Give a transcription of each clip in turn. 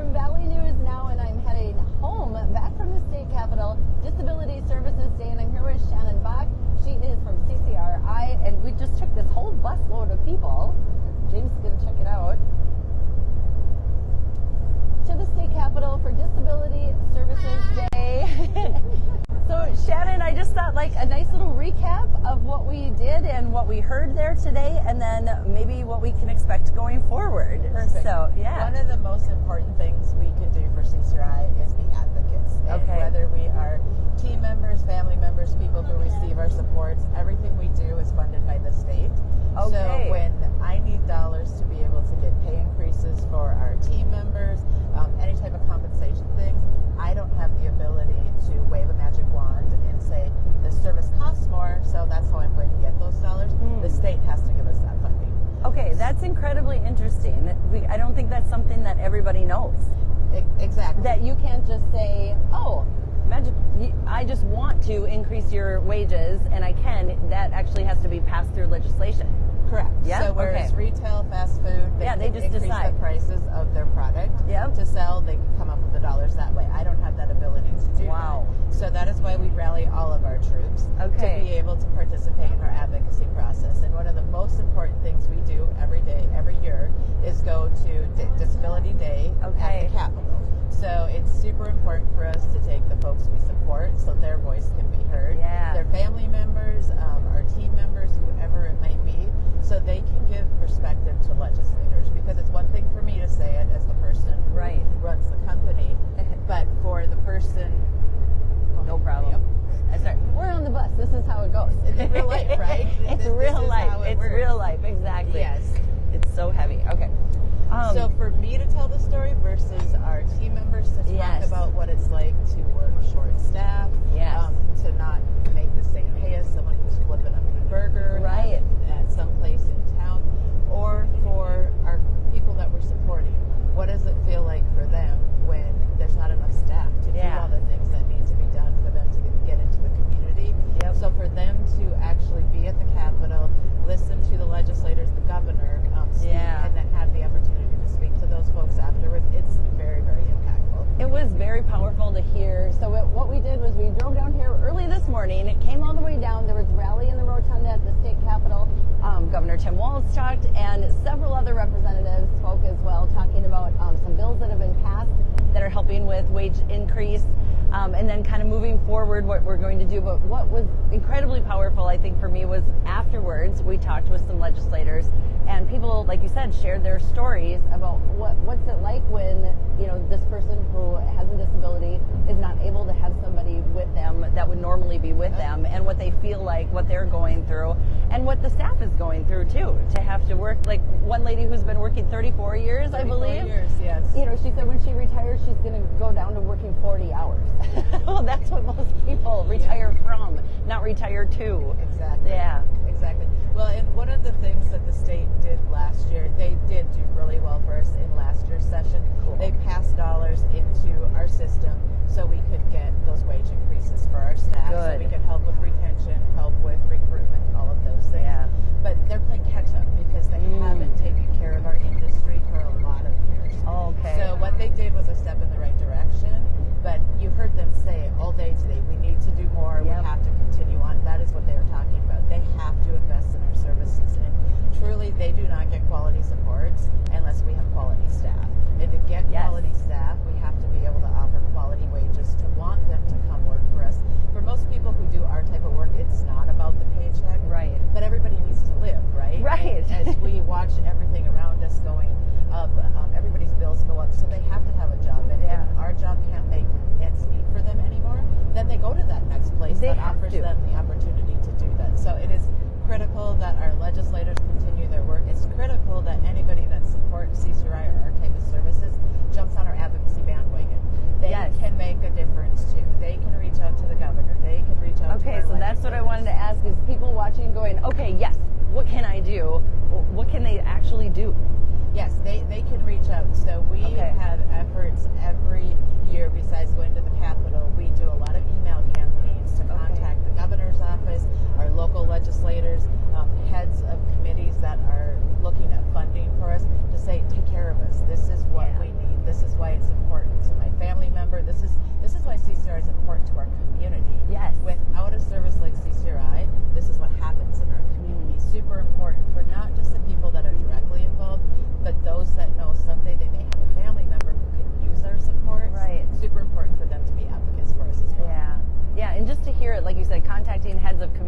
from Valley News now, and I'm heading home back from the state capitol, Disability Services Day, and I'm here with Shannon. She is from CCRI, and we just took this whole busload of people. James is going to check it out. To the state capitol for Disability Services Day. So Shannon, I just thought like a nice little recap of what we did and what we heard there today, and then maybe what we can expect going forward. Perfect. So yeah. One of the most important things we could do for CCRI is be advocates. And Okay. whether we are team members, family members, people who receive our supports, everything we do is funded by the state. Okay. So when I need dollars to be able to get pay increases for our team members, any type of compensation things, I don't have the ability to wave a magic wand and say the service costs more, so that's how I'm going to get those dollars. The state has to give us that funding. Okay, that's incredibly interesting. I don't think that's something that everybody knows. Exactly. That you can't just say, oh, I just want to increase your wages, and I can. That actually has to be passed through legislation. Correct. Yeah? So whereas Okay. retail, fast food, they Yeah, they can just increase decide. the prices of their product Yep. to sell, they can come up with the dollars that way. I don't have that ability to do Wow. that. So that is why we rally all of our troops Okay. to be able to participate in our advocacy process. And one of the most important things we do every day, every year, is go to Disability Day Okay. at the Capitol. So it's super important for us to take the folks we support so their voice can be heard. Yeah. Their family members, our team members, whoever it might be, so they can give perspective to legislators. Because it's one thing for me to say it as the person who Right. runs the company, but for the person... No problem. Yep. That's right. We're on the bus. This is how it goes. It's real life, right? It's This real is life. how it It's works. real life. Exactly. Yes. It's so heavy. Okay. So for me to tell the story versus our team members to talk Yes. about what it's like to work short staff, Yes. to not make the same pay as someone who's flipping a burger Right. at some place in town, or for our people that we're supporting. What does it feel like for them when there's not enough staff to do Yeah. all the things that need to be done for them to get into the community? Yep. So for them to actually be at the Capitol, listen to the legislators, the governor, speak, Yeah. and then have the opportunity to speak to those folks afterwards, it's very, very impactful. It was very powerful to hear. So what we did was we drove down here early this morning. It came all the way down. There was a rally in the rotunda at the state capitol. Governor Tim Walz talked, and several other representatives spoke as well, talking about some bills that have been passed that are helping with wage increase, and then kind of moving forward what we're going to do. But what was incredibly powerful, I think, for me was afterwards we talked with some legislators, and people, like you said, shared their stories about what's it like when, you know, this person who has a disability is not able to have somebody with them that would normally be with them, and what they feel like, what they're going through, and what the staff is going through too, to have to work. Like one lady who's been working 34 years, I 34 believe. years, yes. You know, she said when she retires, she's going to go down to working 40 hours. Well, that's what most people retire from, not retire to. Exactly. Yeah. Exactly. Well, and one of the things that the state did last year, they did do really well for us in last year's session. Cool. They passed dollars into our system so we could get those wage increases for our staff. So Good. we could help with retention, help with recruitment, all of those things. Yeah. But they're playing catch up because they haven't taken care of our industry for a lot of years. Okay. So what they did was a step in the right direction, but you heard them say all day today, we need to do more, Yep. we have to continue on. That is what they are talking about. They have to invest in our services, and truly they do not get quality supports unless we have quality staff. And to get Yes. quality staff, we have to be able to offer quality wages to want them to come work for us. For most people who do our type of work, it's not about the paycheck. Right. But everybody needs to live, right? Right. And as we watch everything around us going up, everybody's bills go up, so they have to have a job. And Yeah. if our job can't make ends meet for them anymore, then they go to that next place They that have offers to. them the opportunity to do that. So it is critical that our legislators continue their work. It's critical that anybody that supports CCRI or our type of services jumps on our advocacy bandwagon. They Yes. can make a difference too. They can reach out to the governor. They can reach out to Okay, our so that's what I wanted to legislators. ask, is people watching going, okay, yes, what can I do? What can they actually do? Yes, they can reach out. So we Okay. have efforts every year besides going to the Capitol. We do a lot of email campaigns to contact the governor's office, our local legislators, heads of committees that are looking at funding for us to say, take care of us. This is what we need. This is why it's important.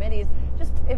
committees.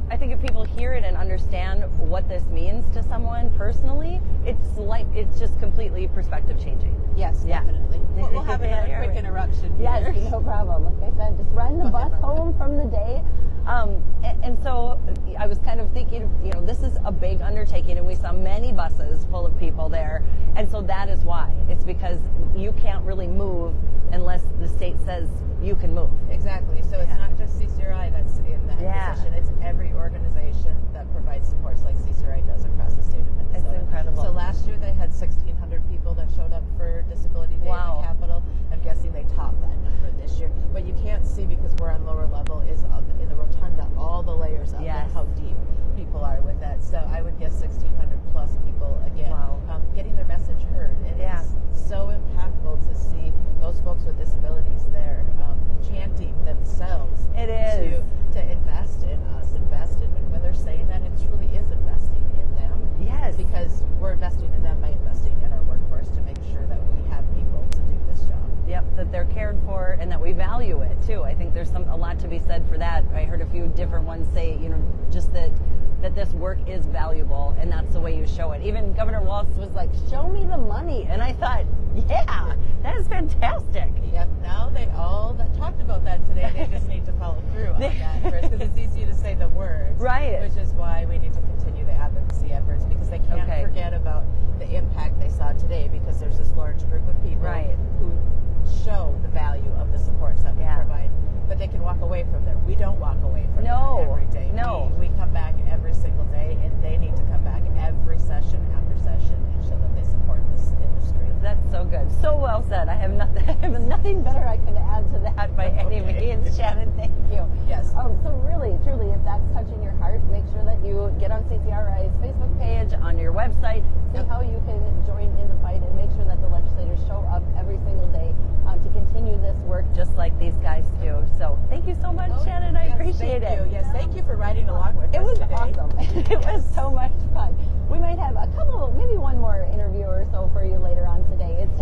I think if people hear it and understand what this means to someone personally, it's just completely perspective changing. Yes, definitely. We'll have another quick interruption here. Yes, no problem. Like I said, just riding the bus home from the day. And so I was kind of thinking, this is a big undertaking, and we saw many buses full of people there. And so that is why. It's because you can't really move unless the state says you can move. Exactly. So it's not just CCRI that's in that position. It's every organization that provides supports like CCRI does across the state of Minnesota. It's incredible. So last year they had 1,600 people that showed up for Disability Day in the Capitol. I'm guessing they topped that number this year. What you can't see because we're on lower level is in the rotunda, all the layers of how deep people are with that. So I would guess 1,600 plus people again getting their message heard. And it's so impactful to see those folks with disabilities there chanting themselves. It is. To invest in us, and when they're saying that, it truly is investing in them. Yes. Because we're investing in them by investing in our workforce to make sure that we have people to do this job. Yep, that they're cared for and that we value it too. I think there's a lot to be said for that. I heard a few different ones say, just that this work is valuable, and that's the way you show it. Even Governor Walz was like, "Show me the money," and I thought, yeah, that is fantastic. Yep. Now they all talked about that today. They just need to follow through on that first, because it's easy to say the words, right? Which is why we need to continue the advocacy efforts, because they can't forget about the impact they saw today, because there's this large group of people who show the value of the supports that we provide, but they can walk away from there. We don't walk away from that every day. No. We come back every single day, and they need to come back every session after session and show that they support this industry. That's so good. So well said. I have nothing better I could add to that by any means. Shannon, thank you. Yes. So really, truly, if that's touching your heart, make sure that you get on CCRI's Facebook page, on your website, see how you can join in the fight, and make sure that the legislators show up every single day to continue this work just like these guys do. So thank you so much, Shannon. I appreciate it. Yes, thank you for riding along with us today. It was awesome. It was so much fun. We might have maybe one more interview or so for you later on today. It's